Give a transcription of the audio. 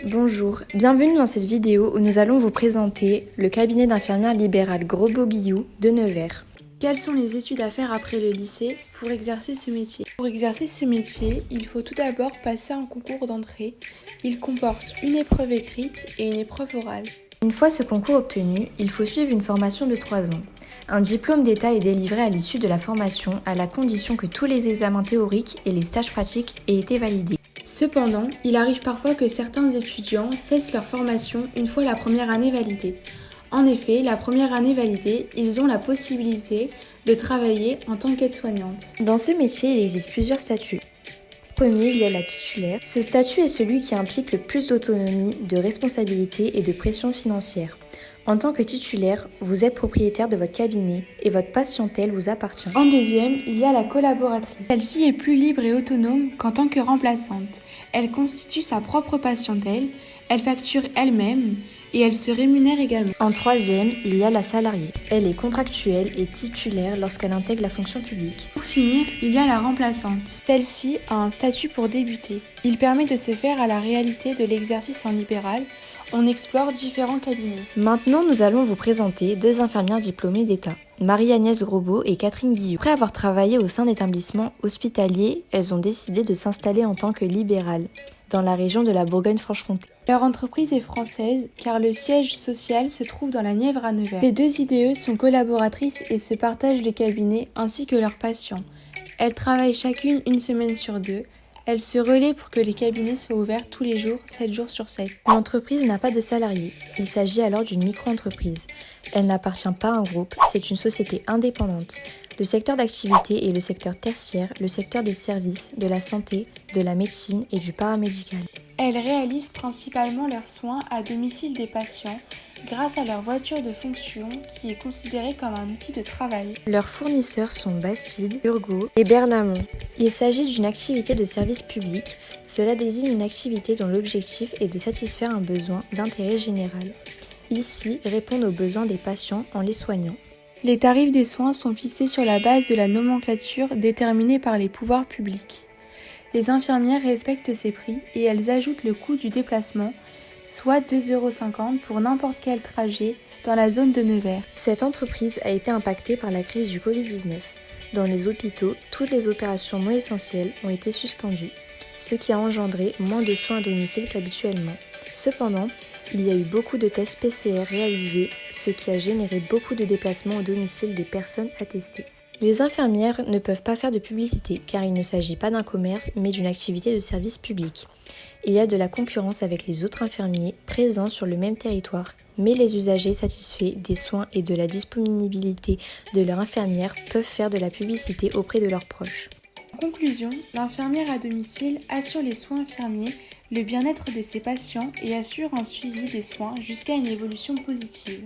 Bonjour, bienvenue dans cette vidéo où nous allons vous présenter le cabinet d'infirmière libérale Gros-Beau-Guillou de Nevers. Quelles sont les études à faire après le lycée pour exercer ce métier? Pour exercer ce métier, il faut tout d'abord passer un concours d'entrée. Il comporte une épreuve écrite et une épreuve orale. Une fois ce concours obtenu, il faut suivre une formation de 3 ans. Un diplôme d'État est délivré à l'issue de la formation à la condition que tous les examens théoriques et les stages pratiques aient été validés. Cependant, il arrive parfois que certains étudiants cessent leur formation une fois la première année validée. En effet, la première année validée, ils ont la possibilité de travailler en tant qu'aide-soignante. Dans ce métier, il existe plusieurs statuts. Premier, il y a la titulaire. Ce statut est celui qui implique le plus d'autonomie, de responsabilité et de pression financière. En tant que titulaire, vous êtes propriétaire de votre cabinet et votre patientèle vous appartient. En deuxième, il y a la collaboratrice. Celle-ci est plus libre et autonome qu'en tant que remplaçante. Elle constitue sa propre patientèle, elle facture elle-même et elle se rémunère également. En troisième, il y a la salariée. Elle est contractuelle et titulaire lorsqu'elle intègre la fonction publique. Pour finir, il y a la remplaçante. Celle-ci a un statut pour débuter. Il permet de se faire à la réalité de l'exercice en libéral. On explore différents cabinets. Maintenant, nous allons vous présenter 2 infirmières diplômées d'État, Marie-Agnès Grosbeau et Catherine Guillou. Après avoir travaillé au sein d'établissements hospitaliers, elles ont décidé de s'installer en tant que libérales dans la région de la Bourgogne-Franche-Comté. Leur entreprise est française car le siège social se trouve dans la Nièvre à Nevers. Les 2 IDE sont collaboratrices et se partagent les cabinets ainsi que leurs patients. Elles travaillent chacune une semaine sur 2. Elles se relaient pour que les cabinets soient ouverts tous les jours, 7 jours sur 7. L'entreprise n'a pas de salariés. Il s'agit alors d'une micro-entreprise. Elle n'appartient pas à un groupe, c'est une société indépendante. Le secteur d'activité est le secteur tertiaire, le secteur des services, de la santé, de la médecine et du paramédical. Elles réalisent principalement leurs soins à domicile des patients grâce à leur voiture de fonction qui est considérée comme un outil de travail. Leurs fournisseurs sont Bastide, Urgo et Bernamont. Il s'agit d'une activité de service public. Cela désigne une activité dont l'objectif est de satisfaire un besoin d'intérêt général. Ici, répondre aux besoins des patients en les soignant. Les tarifs des soins sont fixés sur la base de la nomenclature déterminée par les pouvoirs publics. Les infirmières respectent ces prix et elles ajoutent le coût du déplacement, soit 2,50 € pour n'importe quel trajet dans la zone de Nevers. Cette entreprise a été impactée par la crise du Covid-19. Dans les hôpitaux, toutes les opérations non essentielles ont été suspendues, ce qui a engendré moins de soins à domicile qu'habituellement. Cependant, il y a eu beaucoup de tests PCR réalisés, ce qui a généré beaucoup de déplacements au domicile des personnes attestées. Les infirmières ne peuvent pas faire de publicité car il ne s'agit pas d'un commerce mais d'une activité de service public. Il y a de la concurrence avec les autres infirmiers présents sur le même territoire, mais les usagers satisfaits des soins et de la disponibilité de leur infirmière peuvent faire de la publicité auprès de leurs proches. En conclusion, l'infirmière à domicile assure les soins infirmiers, le bien-être de ses patients et assure un suivi des soins jusqu'à une évolution positive.